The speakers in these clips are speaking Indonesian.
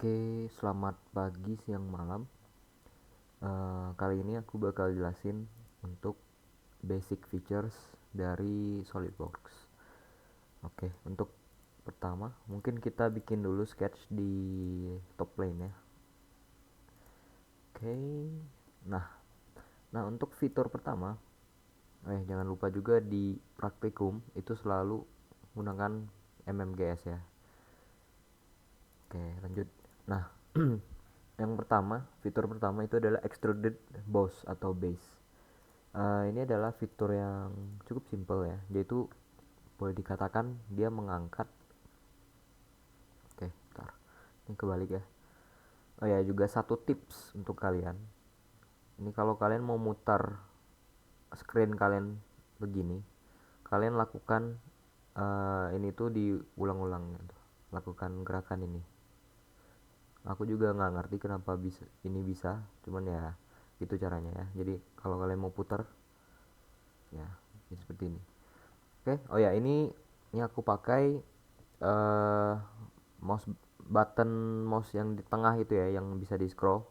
Oke, selamat pagi, siang, malam. Kali ini aku bakal jelasin untuk basic features dari SolidWorks. Oke, untuk pertama mungkin kita bikin dulu sketch di top plane ya. Oke, nah, untuk fitur pertama, jangan lupa juga di praktikum itu selalu menggunakan MMGS ya. Oke, lanjut. Nah, yang pertama, fitur pertama itu adalah extruded boss atau base. Ini adalah fitur yang cukup simple ya, yaitu boleh dikatakan dia mengangkat. Oke, bentar. Ini kebalik ya. Oh ya, juga satu tips untuk kalian. Ini kalau kalian mau mutar screen kalian begini, kalian lakukan ini tuh diulang-ulang gitu. Lakukan gerakan ini. Aku juga nggak ngerti kenapa bisa, cuman ya itu caranya ya. Jadi kalau kalian mau putar ya, jadi seperti ini. Oke, oh ya ini aku pakai eh mouse button mouse yang di tengah itu ya, yang bisa di scroll.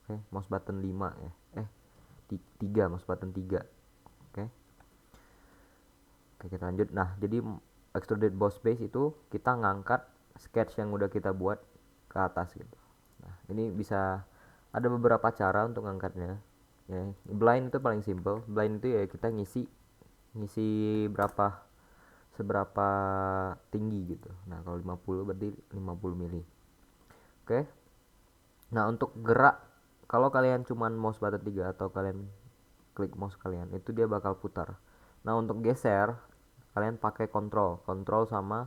Oke, mouse button 5 ya. 3, mouse button 3. Oke. Oke, kita lanjut. Nah, jadi extruded boss base itu kita ngangkat sketch yang udah kita buat ke atas gitu. Nah, ini bisa ada beberapa cara untuk ngangkatnya. Ya, blind itu paling simple. Blind itu ya kita ngisi ngisi berapa seberapa tinggi gitu. Nah, kalau 50 berarti 50 mili. Oke. Nah, untuk gerak kalau kalian cuman mouse button 3 atau kalian klik mouse kalian, itu dia bakal putar. Nah, untuk geser kalian pakai kontrol sama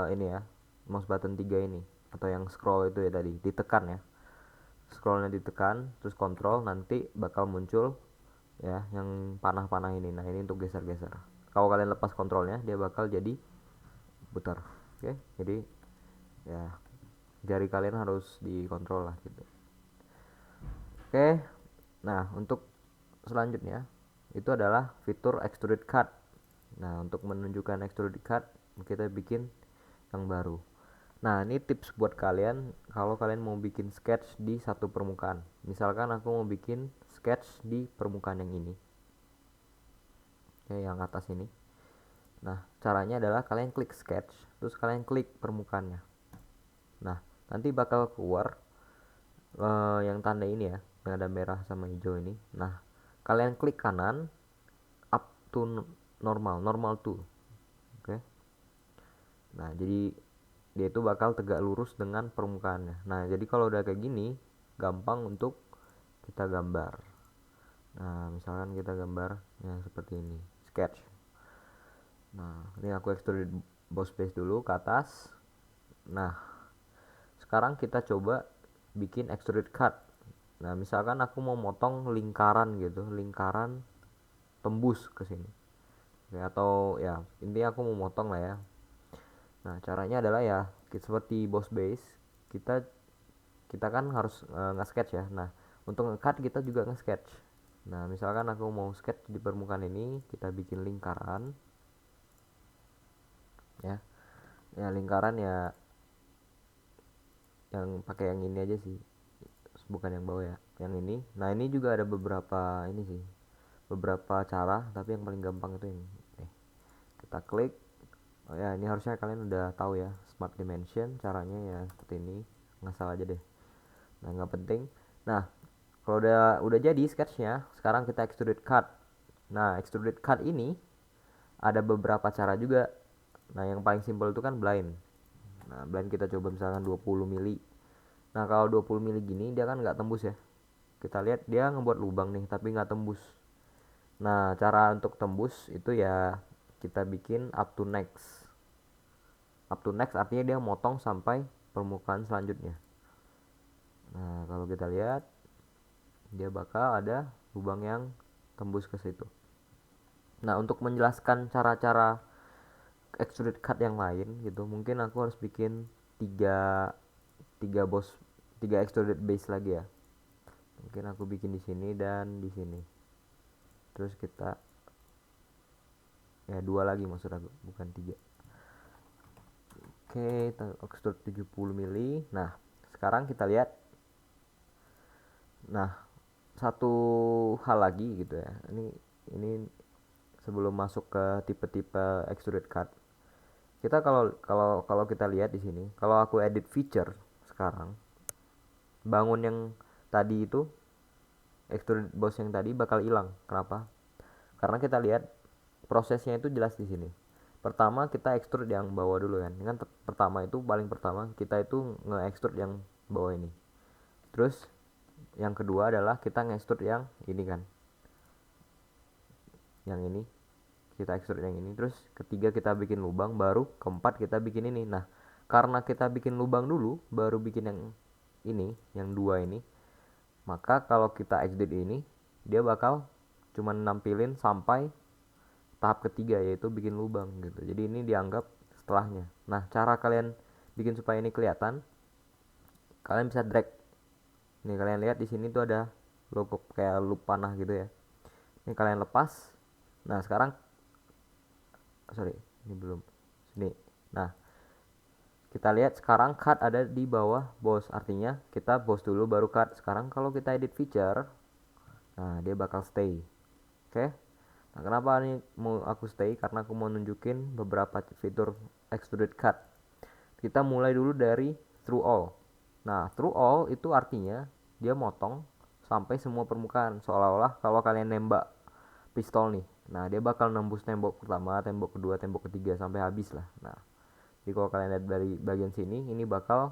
ini ya, mouse button 3 ini atau yang scroll itu ya tadi, ditekan ya. Scrollnya ditekan terus kontrol, nanti bakal muncul ya yang panah-panah ini. Nah, ini untuk geser-geser. Kalau kalian lepas kontrolnya, dia bakal jadi putar. Oke, jadi ya jari kalian harus dikontrol lah gitu. Oke, nah untuk selanjutnya itu adalah fitur extrude cut. Nah, untuk menunjukkan extrude cut kita bikin yang baru. Nah, ini tips buat kalian kalau kalian mau bikin sketch di satu permukaan. Misalkan aku mau bikin sketch di permukaan yang ini. Oke, yang atas ini. Nah, caranya adalah kalian klik sketch, terus kalian klik permukaannya. Nah, nanti bakal keluar yang tanda ini ya, yang ada merah sama hijau ini. Nah, kalian klik kanan, up to normal to. Oke. Nah, jadi dia itu bakal tegak lurus dengan permukaannya. Nah, jadi kalau udah kayak gini, gampang untuk kita gambar. Nah, misalkan kita gambar yang seperti ini, sketch. Nah, ini aku extrude boss base dulu ke atas. Nah, sekarang kita coba bikin extrude cut. Nah, misalkan aku mau motong lingkaran gitu, lingkaran tembus ke sini. Ya, atau ya intinya aku mau motong lah ya. Nah, caranya adalah ya seperti boss base, kita kita kan harus nge-sketch ya. Nah, untuk nge-cut kita juga nge-sketch. Nah, misalkan aku mau sketch di permukaan ini, kita bikin lingkaran ya. Ya lingkaran ya yang pakai yang ini aja sih. Bukan yang bawah ya, yang ini. Nah, ini juga ada beberapa ini sih. Beberapa cara, tapi yang paling gampang itu ini. Kita klik. Oh ya, ini harusnya kalian udah tahu ya, Smart Dimension caranya ya seperti ini. Ngasal aja deh. Nah, nggak penting. Nah, kalau udah jadi sketchnya, sekarang kita extrude cut. Nah, extrude cut ini ada beberapa cara juga. Nah, yang paling simpel itu kan blind. Nah, blind kita coba misalkan 20 mili. Nah, kalau 20 mili gini dia kan nggak tembus ya. Kita lihat dia ngebuat lubang nih, tapi nggak tembus. Nah, cara untuk tembus itu ya kita bikin up to next. Up to next artinya dia motong sampai permukaan selanjutnya. Nah, kalau kita lihat dia bakal ada lubang yang tembus ke situ. Nah, untuk menjelaskan cara-cara extrude cut yang lain gitu, mungkin aku harus bikin tiga tiga bos tiga extruded base lagi ya. Mungkin aku bikin di sini dan di sini. Terus kita ya dua lagi maksud aku, bukan tiga. Oke, extrude 70 mili. Nah, sekarang kita lihat. Nah, satu hal lagi gitu ya. Ini sebelum masuk ke tipe-tipe extrude cut. Kita kalau kalau kalau kita lihat di sini, kalau aku edit feature sekarang, bangun yang tadi itu extrude boss yang tadi bakal hilang. Kenapa? Karena kita lihat prosesnya itu jelas di sini. Pertama kita extrude yang bawah dulu kan. Dengan pertama itu paling pertama kita itu nge-extrude yang bawah ini. Terus yang kedua adalah kita nge-extrude yang ini kan. Yang ini kita extrude yang ini. Terus ketiga kita bikin lubang, baru keempat kita bikin ini. Nah, karena kita bikin lubang dulu baru bikin yang ini, yang dua ini, maka kalau kita extrude ini dia bakal cuman nampilin sampai tahap ketiga yaitu bikin lubang gitu. Jadi ini dianggap setelahnya. Nah, cara kalian bikin supaya ini kelihatan, kalian bisa drag. Nih kalian lihat di sini tuh ada logo kayak loop panah gitu ya. Ini kalian lepas. Nah, sekarang sorry, ini belum. Sini. Nah, kita lihat sekarang cut ada di bawah boss. Artinya kita boss dulu baru cut. Sekarang kalau kita edit feature, nah dia bakal stay. Oke. Nah, kenapa ini mau aku stay? Karena aku mau nunjukin beberapa fitur extruded cut. Kita mulai dulu dari through all. Nah, through all itu artinya dia motong sampai semua permukaan. Seolah-olah kalau kalian nembak pistol nih, nah dia bakal nembus tembok pertama, tembok kedua, tembok ketiga sampai habis lah. Nah, jadi kalau kalian lihat dari bagian sini, ini bakal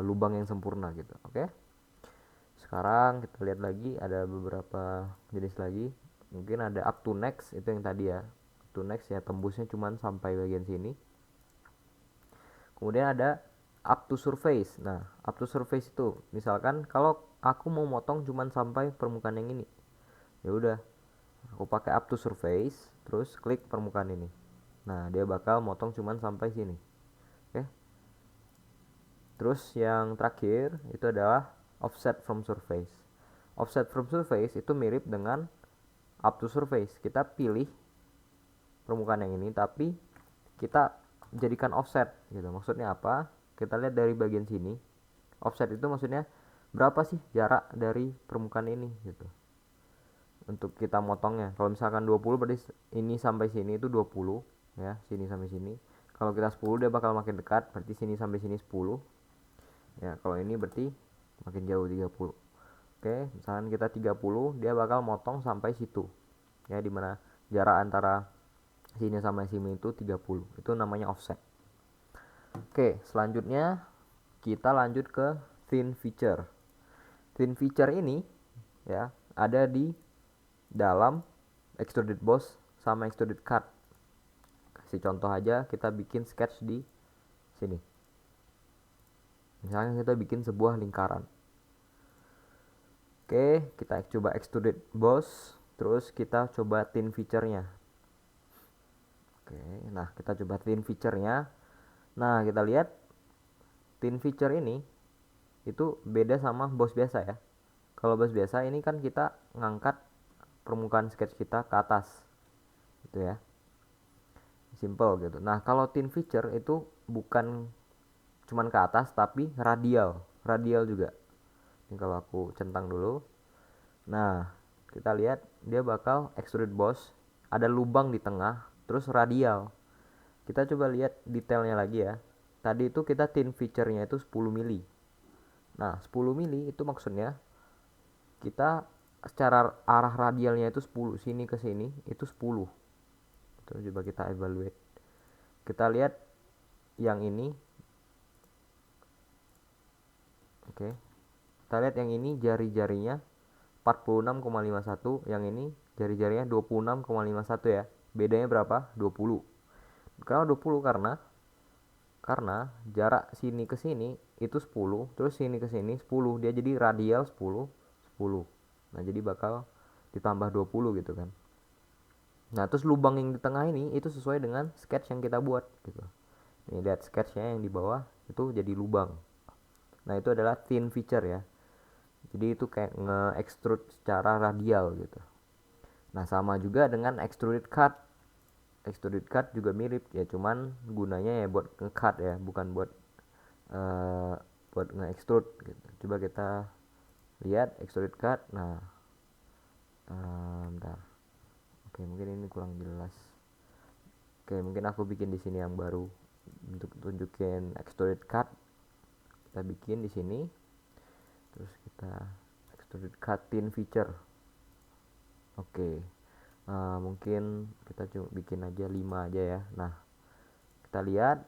lubang yang sempurna gitu. Oke. Sekarang kita lihat lagi ada beberapa jenis lagi. Mungkin ada up to next, itu yang tadi ya. Up to next ya tembusnya cuman sampai bagian sini. Kemudian ada up to surface. Nah, up to surface itu misalkan kalau aku mau motong cuman sampai permukaan yang ini. Ya udah, aku pakai up to surface, terus klik permukaan ini. Nah, dia bakal motong cuman sampai sini. Oke. Terus yang terakhir itu adalah offset from surface. Offset from surface itu mirip dengan up to surface. Kita pilih permukaan yang ini tapi kita jadikan offset gitu. Maksudnya apa? Kita lihat dari bagian sini. Offset itu maksudnya berapa sih jarak dari permukaan ini gitu. Untuk kita motongnya. Kalau misalkan 20 berarti ini sampai sini itu 20 ya, sini sampai sini. Kalau kita 10 dia bakal makin dekat, berarti sini sampai sini 10. Ya, kalau ini berarti makin jauh 30. Oke, misalkan kita 30, dia bakal motong sampai situ. Ya, dimana jarak antara sini sama sini itu 30. Itu namanya offset. Oke, selanjutnya kita lanjut ke thin feature. Thin feature ini ya ada di dalam extruded boss sama extruded cut. Kasih contoh aja, kita bikin sketch di sini. Misalnya kita bikin sebuah lingkaran. Oke, kita coba extruded boss, terus kita coba thin feature-nya. Oke, nah kita coba thin feature-nya. Nah, kita lihat thin feature ini itu beda sama boss biasa ya. Kalau boss biasa ini kan kita ngangkat permukaan sketch kita ke atas. Gitu ya. Simple gitu. Nah, kalau thin feature itu bukan cuman ke atas tapi radial. Radial juga. Ini kalau aku centang dulu. Nah, kita lihat dia bakal extrude boss, ada lubang di tengah, terus radial. Kita coba lihat detailnya lagi ya. Tadi itu kita thin feature-nya itu 10 mili. Nah, 10 mili itu maksudnya kita secara arah radialnya itu 10, sini ke sini itu 10. Terus coba kita evaluate. Kita lihat yang ini. Oke. Kita lihat yang ini jari-jarinya 46,51, yang ini jari-jarinya 26,51 ya. Bedanya berapa? 20. Kenapa 20? Karena jarak sini ke sini itu 10, terus sini ke sini 10, dia jadi radial 10, 10. Nah, jadi bakal ditambah 20 gitu kan. Nah, terus lubang yang di tengah ini itu sesuai dengan sketch yang kita buat gitu. Nih, lihat sketchnya yang di bawah itu jadi lubang. Nah, itu adalah thin feature ya. Jadi itu kayak nge-extrude secara radial gitu. Nah, sama juga dengan extruded cut. extruded cut juga mirip ya, cuman gunanya ya buat nge-cut ya, bukan buat uh, buat nge-extrude gitu. Coba kita lihat extruded cut. Nah, bentar. Oke, mungkin ini kurang jelas. Oke, mungkin aku bikin di sini yang baru untuk tunjukin extruded cut. Kita bikin di sini. Terus kita extruded cut thin feature. Oke. Mungkin kita coba bikin aja 5 aja ya. Nah, kita lihat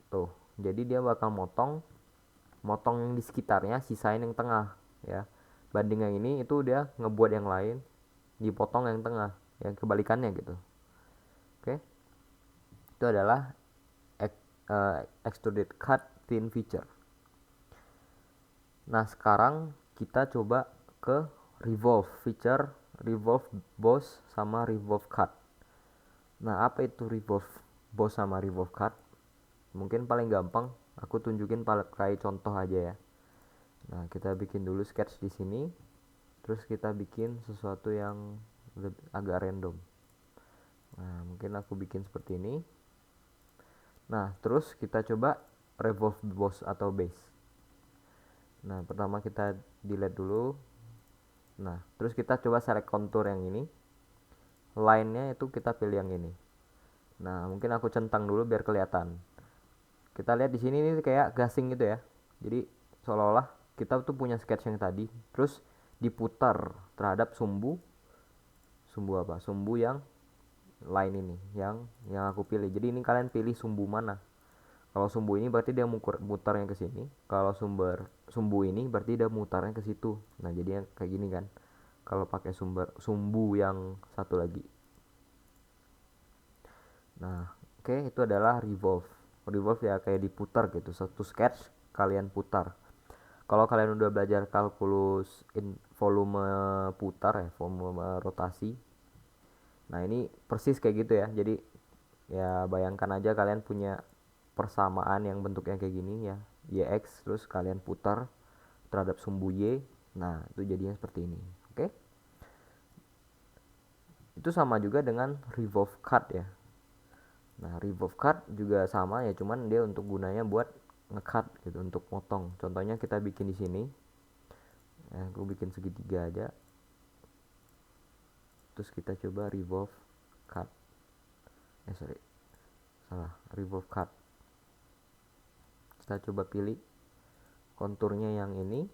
tuh. Jadi dia bakal motong yang di sekitarnya, sisain yang tengah ya. Banding yang ini itu dia ngebuat yang lain, dipotong yang tengah, yang kebalikannya gitu. Oke. Itu adalah extruded cut thin feature. Nah, sekarang kita coba ke revolve feature, revolve boss sama revolve cut. Nah, apa itu revolve boss sama revolve cut? Mungkin paling gampang aku tunjukin pakai contoh aja ya. Nah, kita bikin dulu sketch di sini. Terus kita bikin sesuatu yang agak random. Nah, mungkin aku bikin seperti ini. Nah, terus kita coba revolve boss atau base. Nah, pertama kita delete dulu. Nah, terus kita coba select contour yang ini. Line-nya itu kita pilih yang ini. Nah, mungkin aku centang dulu biar kelihatan. Kita lihat di sini ini kayak gasing gitu ya. Jadi seolah-olah kita tuh punya sketch yang tadi, terus diputar terhadap sumbu apa? Sumbu yang lain ini, yang aku pilih. Jadi ini kalian pilih sumbu mana. Kalau sumbu ini berarti dia mutarnya ke sini. Kalau sumbu ini berarti dia mutarnya ke situ. Nah, jadinya kayak gini kan. Kalau pakai sumbu yang satu lagi. Nah, oke, itu adalah revolve. Revolve ya kayak diputar gitu. Satu sketch kalian putar. Kalau kalian udah belajar kalkulus volume putar ya, volume rotasi. Nah, ini persis kayak gitu ya. Jadi ya bayangkan aja kalian punya persamaan yang bentuknya kayak gini ya, YX, terus kalian putar terhadap sumbu Y. Nah, itu jadinya seperti ini. Oke. Itu sama juga dengan revolve cut ya. Nah, revolve cut juga sama ya, cuman dia untuk gunanya buat ngecut gitu, untuk potong. Contohnya kita bikin di sini. Aku bikin segitiga aja. Terus kita coba revolve cut. Sorry. Salah, revolve cut. Kita coba pilih konturnya yang ini,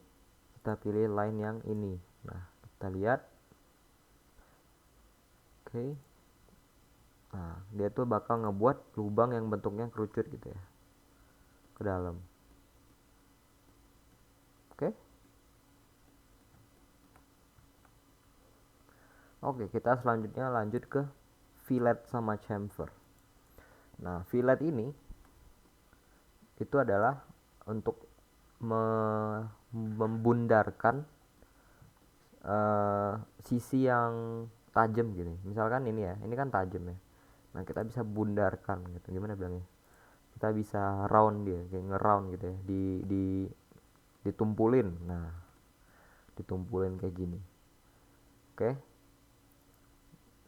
kita pilih line yang ini. Nah, kita lihat. Oke. Nah, dia tuh bakal ngebuat lubang yang bentuknya kerucut gitu ya, ke dalam. Oke. Oke, kita selanjutnya lanjut ke fillet sama chamfer. Nah, fillet ini itu adalah untuk membundarkan sisi yang tajam gitu. Misalkan ini ya, ini kan tajam ya. Nah, kita bisa bundarkan gitu. Gimana bilangnya? Kita bisa round dia, kayak ngeround gitu ya. Ditumpulin. Nah, ditumpulin kayak gini. Oke.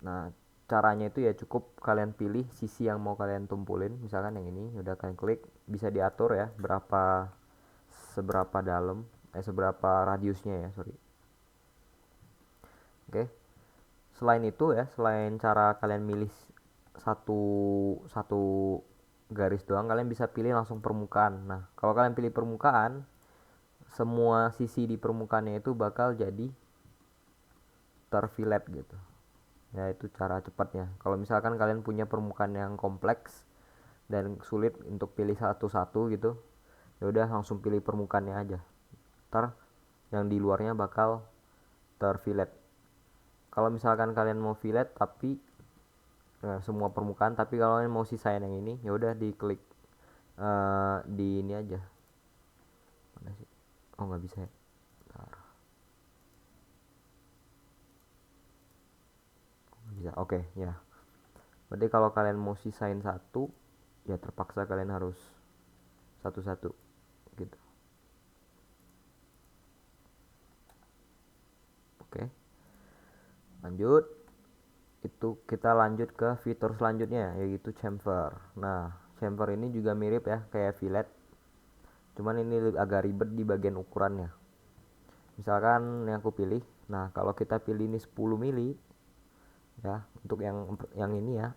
Nah, caranya itu ya cukup kalian pilih sisi yang mau kalian tumpulin. Misalkan yang ini, udah kalian klik, bisa diatur ya seberapa dalam, seberapa radiusnya ya, sorry. Oke. Selain itu ya, selain cara kalian milih satu satu garis doang, kalian bisa pilih langsung permukaan. Nah, kalau kalian pilih permukaan, semua sisi di permukaannya itu bakal jadi terfilet gitu. Ya, itu cara cepatnya. Kalau misalkan kalian punya permukaan yang kompleks dan sulit untuk pilih satu-satu gitu, ya udah langsung pilih permukaannya aja. Ntar yang di luarnya bakal terfilet. Kalau misalkan kalian mau fillet tapi semua permukaan, tapi kalau kalian mau sisain yang ini, ya udah diklik di ini aja. Mana sih? Oh, nggak bisa ya. Ntar. Bisa. Oke, ya. Berarti kalau kalian mau sisain satu, ya terpaksa kalian harus satu-satu gitu. Oke. Lanjut. itu kita lanjut ke fitur selanjutnya yaitu chamfer. Nah, chamfer ini juga mirip ya kayak fillet, cuman ini agak ribet di bagian ukurannya. Misalkan yang aku pilih, nah kalau kita pilih ini 10 mili ya untuk yang ini ya.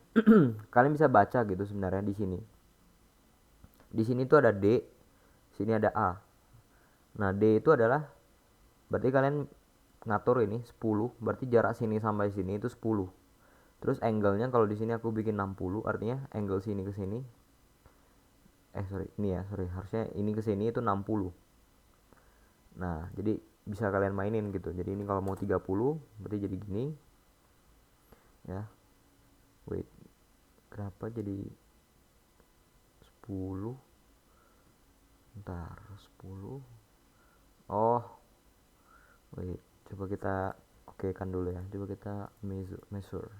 Kalian bisa baca gitu sebenarnya di sini. Di sini tuh ada D, sini ada A. Nah, D itu adalah berarti kalian ngatur ini 10, berarti jarak sini sampai sini itu 10. Terus angle-nya kalau di sini aku bikin 60, artinya angle sini ke sini. Sorry, harusnya ini ke sini itu 60. Nah, jadi bisa kalian mainin gitu. Jadi ini kalau mau 30, berarti jadi gini. Ya. Wait. Kenapa jadi 10? Ntar 10. Oh, wait. Coba kita oke kan dulu ya. Coba kita measure.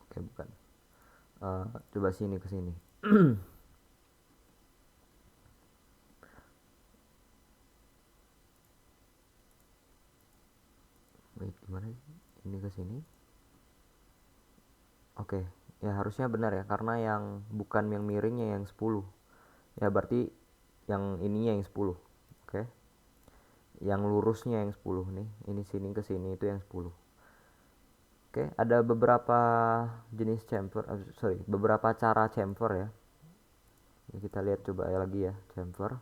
Oke, bukan. Coba sini ke sini. Wait, gimana sih? Ini ke sini. Oke, ya harusnya benar ya karena yang bukan yang miringnya yang 10. Ya berarti yang ininya yang 10. Oke. Yang lurusnya yang 10 nih. Ini sini ke sini itu yang 10. Oke, ada beberapa jenis chamfer, beberapa cara chamfer ya. Kita lihat coba ya lagi ya, chamfer.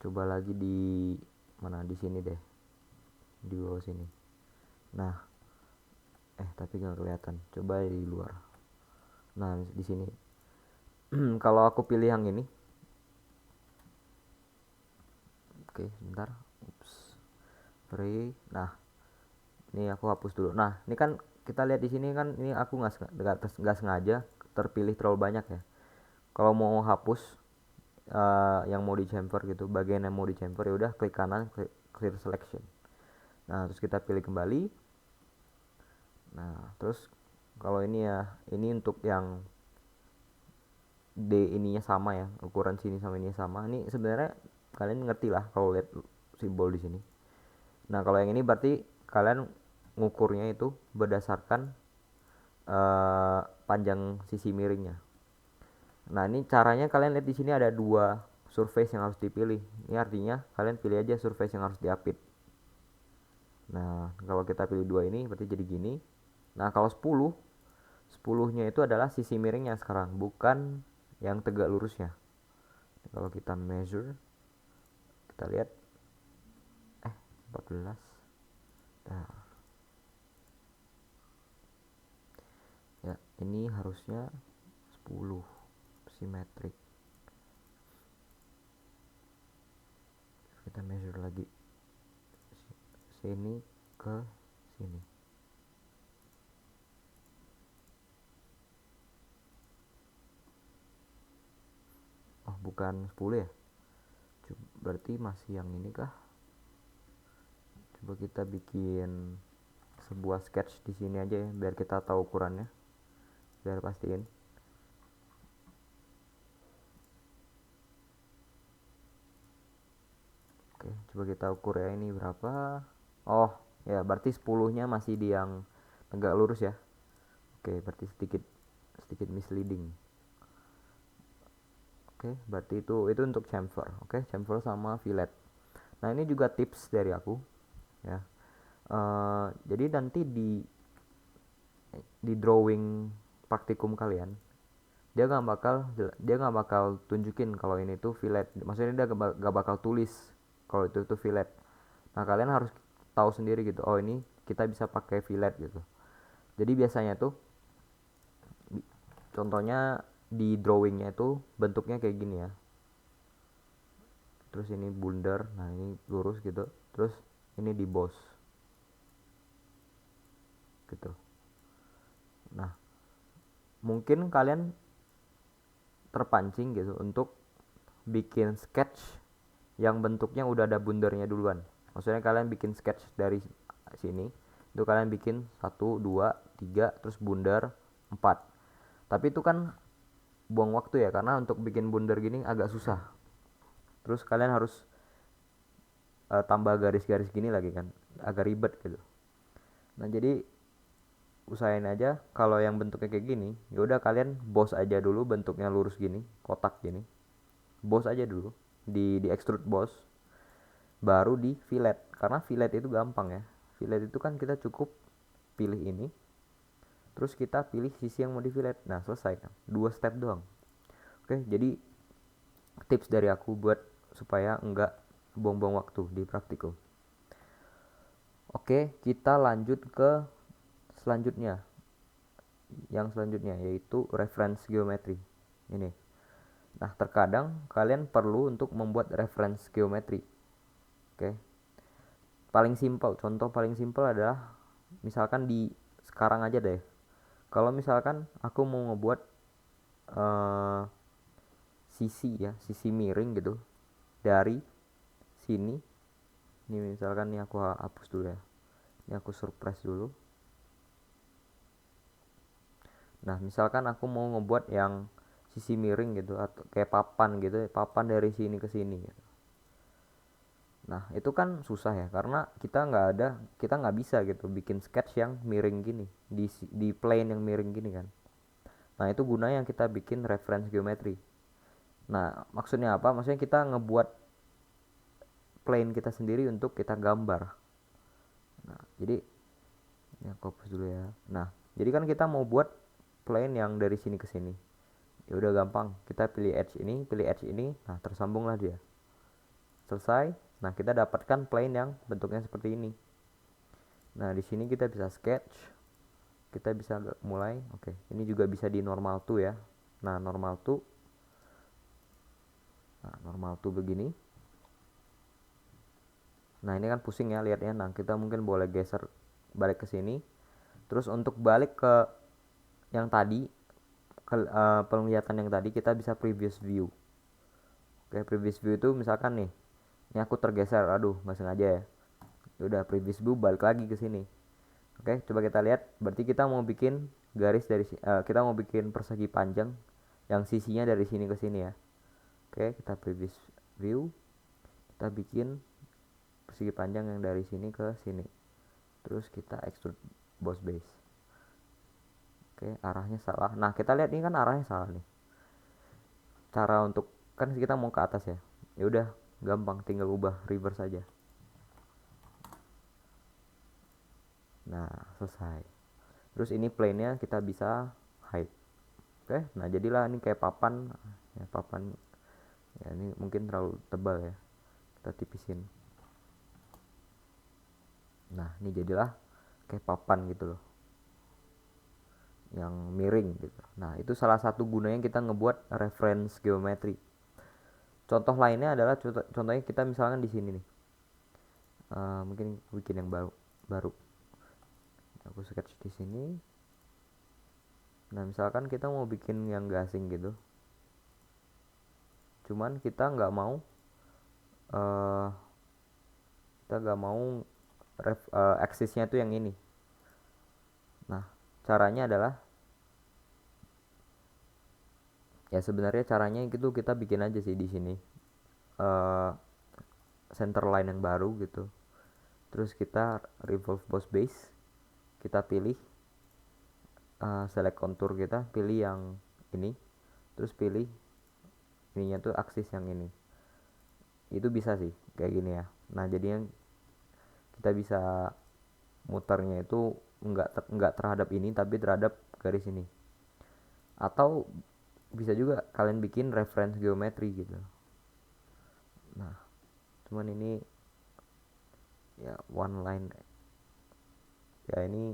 Coba lagi di mana, di sini deh. Di bawah sini. Nah, tapi nggak kelihatan. Coba di luar. Nah, di sini. Kalau aku pilih yang ini. Oke, sebentar. Ups. Sorry. Nah, ini aku hapus dulu. Nah, ini kan kita lihat di sini kan ini aku nggak sengaja terpilih terlalu banyak ya. Kalau mau hapus yang mau di chamfer gitu, bagian yang mau di chamfer, ya udah klik kanan, clear selection. Nah, terus kita pilih kembali. Nah, terus kalau ini ya, ini untuk yang D ininya sama ya, ukuran sini sama ini sama. Ini sebenarnya kalian ngerti lah kalau lihat simbol di sini. Nah, kalau yang ini berarti kalian ngukurnya itu berdasarkan panjang sisi miringnya. Nah, ini caranya kalian lihat di sini ada dua surface yang harus dipilih. Ini artinya kalian pilih aja surface yang harus diapit. Nah, kalau kita pilih dua ini berarti jadi gini. Nah, kalau 10, 10-nya itu adalah sisi miringnya sekarang, bukan yang tegak lurusnya. Kalau kita measure, kita lihat 14. Nah, ya, ini harusnya 10 simetrik. Kita measure lagi sini ke sini. Oh, bukan 10 ya? Berarti masih yang ini kah? Coba kita bikin sebuah sketch di sini aja ya, biar kita tahu ukurannya, biar pastiin. Oke, coba kita ukur ya, ini berapa. Oh ya, berarti 10-nya masih di yang tegak lurus ya. Oke, berarti sedikit sedikit misleading. Oke, berarti itu untuk chamfer. Oke, chamfer sama fillet. Nah, ini juga tips dari aku ya. Jadi nanti di drawing praktikum kalian, dia nggak bakal tunjukin kalau ini tuh fillet. Maksudnya dia gak bakal tulis kalau itu tuh fillet. Nah, kalian harus tahu sendiri gitu. Oh, ini kita bisa pakai fillet gitu. Jadi biasanya tuh contohnya di drawingnya itu bentuknya kayak gini ya. Terus ini bundar, nah ini lurus gitu. Terus ini di boss gitu. Nah, mungkin kalian terpancing gitu untuk bikin sketch yang bentuknya udah ada bundarnya duluan. Maksudnya kalian bikin sketch dari sini, itu kalian bikin 1, 2, 3, terus bundar 4. Tapi itu kan buang waktu ya, karena untuk bikin bundar gini agak susah. Terus kalian harus tambah garis-garis gini lagi kan, agak ribet gitu. Nah jadi usahain aja kalau yang bentuknya kayak gini, ya udah kalian boss aja dulu bentuknya lurus gini, kotak gini. Boss aja dulu, di extrude boss, baru di fillet. Karena fillet itu gampang ya. Fillet itu kan kita cukup pilih ini, terus kita pilih sisi yang mau di fillet. Nah, selesai kan. 2 step doang. Oke, jadi tips dari aku buat supaya enggak buang-buang waktu di praktikum. Oke, kita lanjut ke selanjutnya. Yang selanjutnya yaitu reference geometry. Ini. Nah, terkadang kalian perlu untuk membuat reference geometry. Oke. Paling simpel, contoh paling simpel adalah misalkan di sekarang aja deh. Kalau misalkan aku mau ngebuat uh, sisi ya, sisi miring gitu dari sini. Ini misalkan nih aku hapus dulu ya. Ini aku surprise dulu. Nah, misalkan aku mau ngebuat yang sisi miring gitu atau kayak papan gitu, papan dari sini ke sini gitu. Nah, itu kan susah ya karena kita nggak bisa gitu bikin sketch yang miring gini di plane yang miring gini kan. Nah, itu gunanya yang kita bikin reference geometry. Nah, maksudnya apa? Maksudnya kita ngebuat plane kita sendiri untuk kita gambar. Nah, jadi ya aku hapus dulu ya. Nah, jadi kan kita mau buat plane yang dari sini ke sini. Ya udah gampang. Kita pilih edge ini, nah tersambunglah dia. Selesai. Nah, kita dapatkan plane yang bentuknya seperti ini. Nah, di sini kita bisa sketch. Kita bisa mulai. Oke, ini juga bisa di normal to ya. Nah, normal to. Nah, normal to begini. Nah, ini kan pusing ya lihatnya. Nah, kita mungkin boleh geser balik ke sini. Terus untuk balik ke yang tadi, penglihatan yang tadi kita bisa previous view. Oke, previous view itu misalkan nih, ini aku tergeser, aduh nggak sengaja ya. Udah previous view balik lagi ke sini. Oke, coba kita lihat. Berarti kita mau bikin garis dari kita mau bikin persegi panjang yang sisinya dari sini ke sini ya. Oke, kita previous view. Kita bikin persegi panjang yang dari sini ke sini. Terus kita extrude boss base. Oke, arahnya salah. Nah, kita lihat ini kan arahnya salah nih. Cara untuk kan kita mau ke atas ya. Ya udah, gampang tinggal ubah reverse aja. Nah, selesai. Terus ini plane-nya kita bisa hide. Oke, nah jadilah ini kayak papan. Ya, papan. Ya, ini mungkin terlalu tebal ya. Kita tipisin. Nah, ini jadilah kayak papan gitu loh. Yang miring gitu. Nah, itu salah satu gunanya kita ngebuat reference geometry. Contoh lainnya adalah contohnya kita misalkan di sini nih. Mungkin bikin yang baru. Aku sketch di sini. Nah, misalkan kita mau bikin yang gasing gitu. Cuman kita nggak mau uh, aksisnya tuh yang ini. Nah, caranya adalah ya sebenarnya caranya itu kita bikin aja sih di sini uh, center line yang baru gitu. Terus kita revolve boss base, kita pilih select contour, kita pilih yang ini, terus pilih ininya tuh aksis yang ini. Itu bisa sih kayak gini ya. Nah, jadinya kita bisa muternya itu enggak terhadap ini tapi terhadap garis ini. Atau bisa juga kalian bikin reference geometry gitu. Nah, cuman ini ya one line ya, ini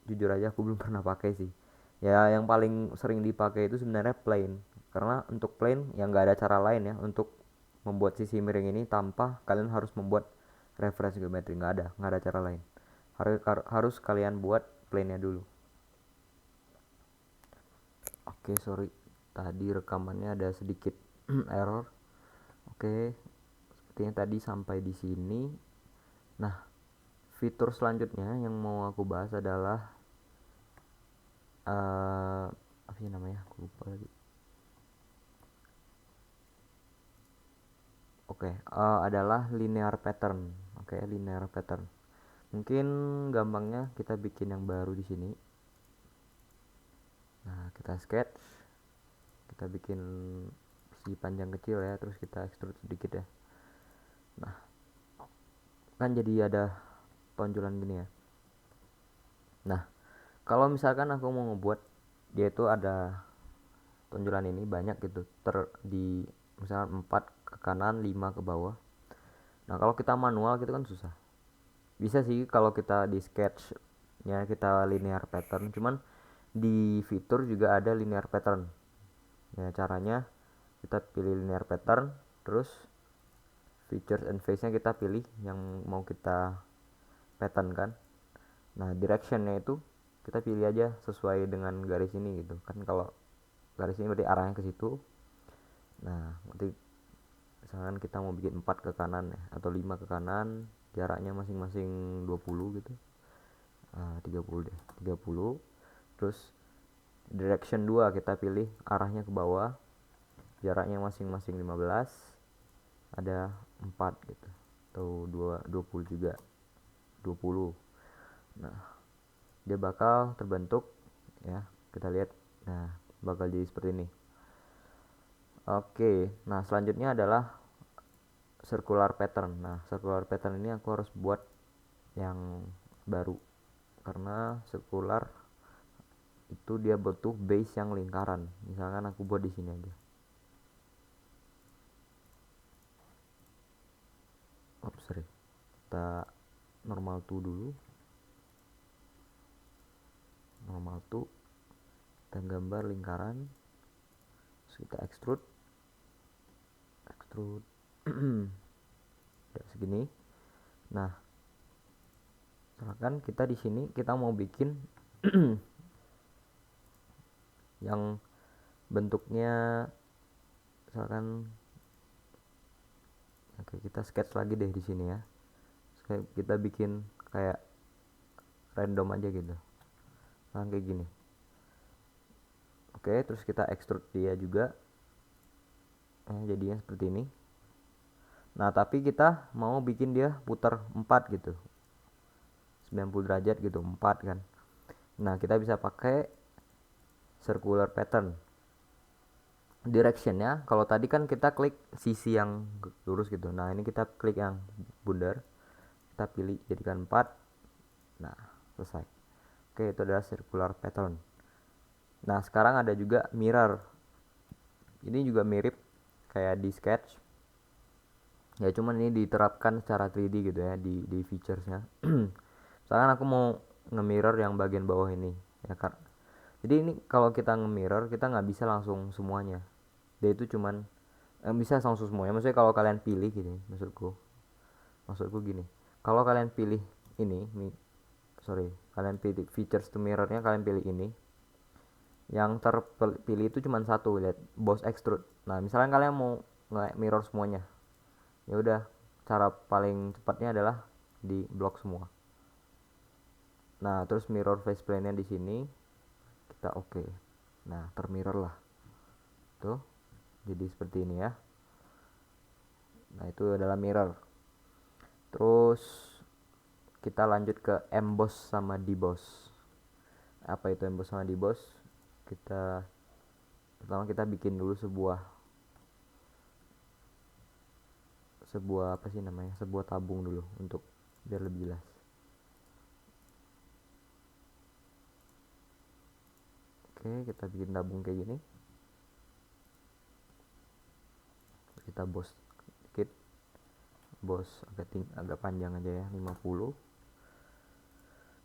jujur aja aku belum pernah pakai sih. Ya yang paling sering dipakai itu sebenarnya plane, karena untuk plane yang nggak ada cara lain ya untuk membuat sisi miring ini tanpa kalian harus membuat reference geometry. Nggak ada cara lain. Harus kalian buat plane nya dulu. Oke, sorry tadi rekamannya ada sedikit error. Oke, sepertinya tadi sampai di sini. Nah, fitur selanjutnya yang mau aku bahas adalah apa sih namanya? Aku lupa lagi. Oke, adalah linear pattern. Oke, linear pattern. Mungkin gampangnya kita bikin yang baru di sini. Nah, kita sketch, kita bikin si panjang kecil ya, terus kita extrude sedikit ya. Nah, kan jadi ada tonjolan gini ya. Nah, kalau misalkan aku mau ngebuat dia itu ada tonjolan ini banyak gitu, di misalkan 4 ke kanan, 5 ke bawah. Nah, kalau kita manual gitu kan susah. Bisa sih kalau kita di sketch nya kita linear pattern, cuman di fitur juga ada linear pattern ya. Caranya kita pilih linear pattern, terus features and face nya kita pilih yang mau kita pattern kan. Nah, directionnya itu kita pilih aja sesuai dengan garis ini gitu kan. Kalau garis ini berarti arahnya ke situ. Nah, nanti misalkan kita mau bikin 4 ke kanan ya, atau 5 ke kanan, jaraknya masing-masing 20 gitu. 30 deh, 30. Terus direction 2 kita pilih arahnya ke bawah, jaraknya masing-masing 15, ada 4 gitu, atau 20 juga, 20. Nah, dia bakal terbentuk ya, kita lihat. Nah, bakal jadi seperti ini. Oke, nah selanjutnya adalah circular pattern. Nah, circular pattern ini aku harus buat yang baru, karena circular itu dia butuh base yang lingkaran. Misalkan aku buat di sini aja. Sorry, kita normal to dulu. Normal to, kita gambar lingkaran, terus kita extrude ya segini. Nah, misalkan kita di sini kita mau bikin yang bentuknya misalkan, oke, kita sketch lagi deh di sini ya. Kita bikin kayak random aja gitu, nah kayak gini. Oke, terus kita extrude dia juga, jadinya seperti ini. Nah, tapi kita mau bikin dia putar 4 gitu, 90 derajat gitu, 4 kan. Nah, kita bisa pakai circular pattern. Directionnya, kalau tadi kan kita klik sisi yang lurus gitu. Nah, ini kita klik yang bundar, kita pilih jadikan 4. Nah, selesai. Oke, itu adalah circular pattern. Nah, sekarang ada juga mirror. Ini juga mirip kayak di sketch ya, cuman ini diterapkan secara 3D gitu ya, di featuresnya. Misalkan aku mau nge-mirror yang bagian bawah ini ya kan. Jadi ini kalau kita nge-mirror, kita nggak bisa langsung semuanya. Dia itu cuman bisa langsung semuanya. Maksudnya kalau kalian pilih gini, maksudku gini. Kalau kalian pilih ini, kalian pilih features to mirrornya, kalian pilih ini. Yang terpilih itu cuma satu, lihat, boss extrude. Nah, misalnya kalian mau nge-mirror semuanya, ya udah, cara paling cepatnya adalah di blok semua. Nah, terus mirror face plane-nya di sini kita oke. Nah, termirror lah tuh, jadi seperti ini ya. Nah, itu adalah mirror. Terus kita lanjut ke emboss sama deboss. Apa itu emboss sama deboss? Pertama kita bikin dulu sebuah apa sih namanya, sebuah tabung dulu untuk biar lebih jelas. Oke, kita bikin tabung kayak gini. Kita boss dikit, agak panjang aja ya, 50.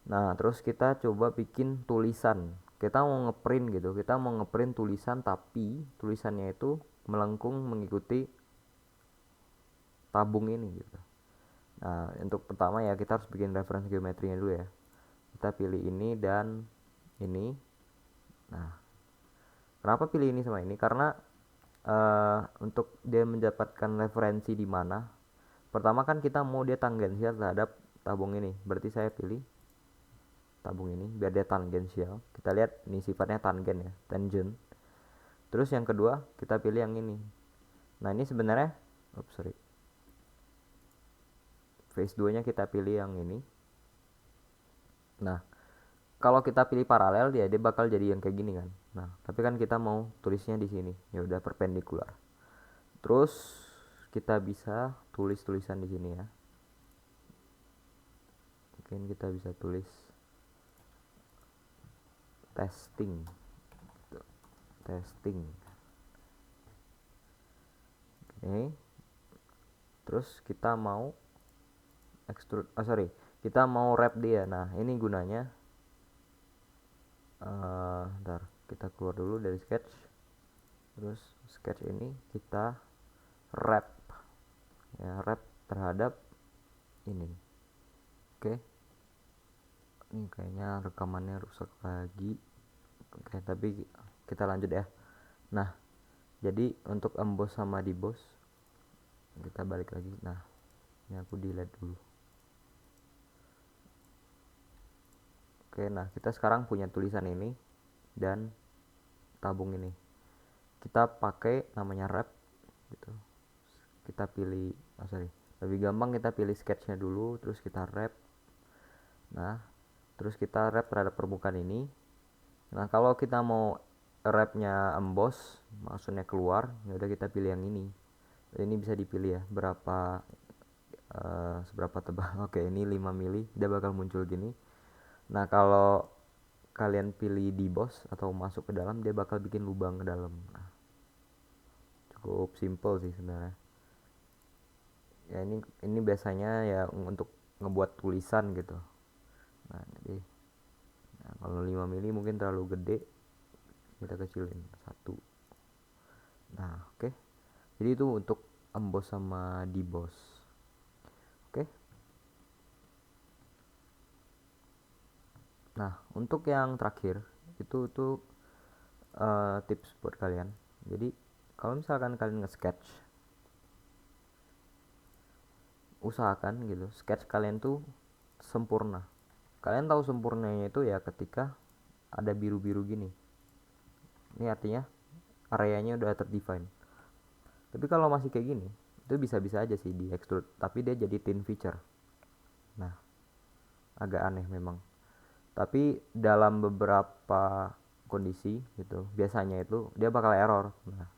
Nah, terus kita coba bikin tulisan. Kita mau ngeprint gitu, kita mau ngeprint tulisan, tapi tulisannya itu melengkung mengikuti tabung ini gitu. Nah, untuk pertama ya kita harus bikin reference geometrinya dulu ya. Kita pilih ini dan ini. Nah, kenapa pilih ini sama ini? Karena untuk dia mendapatkan referensi di mana, pertama kan kita mau dia tangensial terhadap tabung ini. Berarti saya pilih tabung ini biar dia tangensial. Kita lihat ini sifatnya tangen ya, tangent. Terus yang kedua kita pilih yang ini. Nah, ini sebenarnya phase 2 nya kita pilih yang ini. Nah, kalau kita pilih paralel dia bakal jadi yang kayak gini kan. Nah, tapi kan kita mau tulisnya di sini. Ya udah perpendikular. Terus kita bisa tulis tulisan di sini ya. Mungkin kita bisa tulis testing. Testing. Oke. Terus kita mau extrude, kita mau wrap dia. Nah, ini gunanya ntar kita keluar dulu dari sketch. Terus sketch ini kita wrap ya, wrap terhadap ini. Oke. Ini kayaknya rekamannya rusak lagi. Oke, tapi kita lanjut ya. Nah, jadi untuk emboss sama deboss kita balik lagi. Nah, ini aku delete dulu. Oke, nah kita sekarang punya tulisan ini dan tabung ini. Kita pakai namanya wrap gitu. Kita pilih, lebih gampang kita pilih sketchnya dulu, terus kita wrap. Nah, terus kita wrap terhadap permukaan ini. Nah, kalau kita mau wrapnya emboss, maksudnya keluar, ya udah kita pilih yang ini. Ini bisa dipilih ya, seberapa tebal. Oke, ini 5 mili, dia bakal muncul gini. Nah, kalau kalian pilih deboss atau masuk ke dalam, dia bakal bikin lubang ke dalam. Nah, cukup simple sih sebenarnya. Ya ini biasanya ya untuk ngebuat tulisan gitu. Nah, jadi kalau 5 mili mungkin terlalu gede, kita kecilin 1. Nah, oke. Jadi itu untuk emboss sama deboss. Oke. Nah, untuk yang terakhir itu tuh tips buat kalian. Jadi kalau misalkan kalian nge-sketch, usahakan gitu sketch kalian tuh sempurna. Kalian tahu sempurnanya itu ya ketika ada biru-biru gini. Ini artinya areanya udah terdefine. Tapi kalau masih kayak gini, itu bisa-bisa aja sih di extrude, tapi dia jadi thin feature. Nah, agak aneh memang. Tapi dalam beberapa kondisi gitu, biasanya itu dia bakal error. Nah,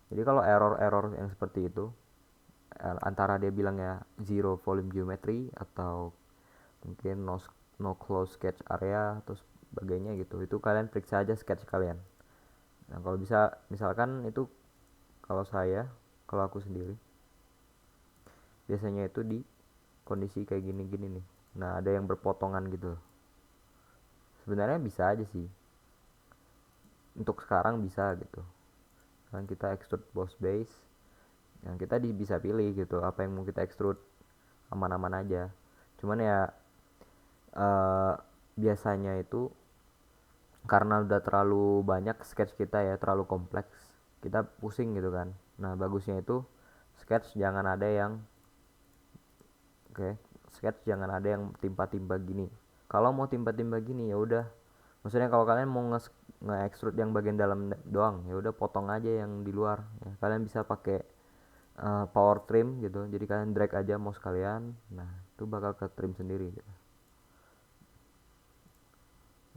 jadi kalau error yang seperti itu, antara dia bilangnya zero volume geometry atau mungkin no close sketch area atau sebagainya gitu, itu kalian periksa aja sketch kalian. Nah, kalau bisa misalkan itu, kalau aku sendiri biasanya itu di kondisi kayak gini-gini nih. Nah, ada yang berpotongan gitu. Sebenarnya bisa aja sih. Untuk sekarang bisa gitu. Kan kita extrude boss base, yang kita bisa pilih gitu apa yang mau kita extrude, aman-aman aja. Cuman ya biasanya itu karena udah terlalu banyak sketch kita ya, terlalu kompleks, kita pusing gitu kan. Nah, bagusnya itu sketch jangan ada yang sketch jangan ada yang timpa-timpa gini. Kalau mau timpa-timpa gini ya udah, maksudnya kalau kalian mau nge-extrude yang bagian dalam doang, ya udah potong aja yang di luar ya. Kalian bisa pakai power trim gitu, jadi kalian drag aja mouse kalian, nah itu bakal ke trim sendiri gitu.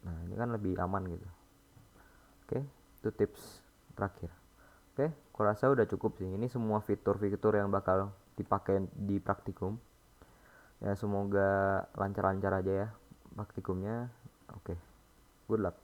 Nah, ini kan lebih aman gitu. Oke, itu tips terakhir. Oke, kurasa udah cukup sih. Ini semua fitur-fitur yang bakal dipakai di praktikum. Ya semoga lancar-lancar aja ya praktikumnya. Oke, good luck.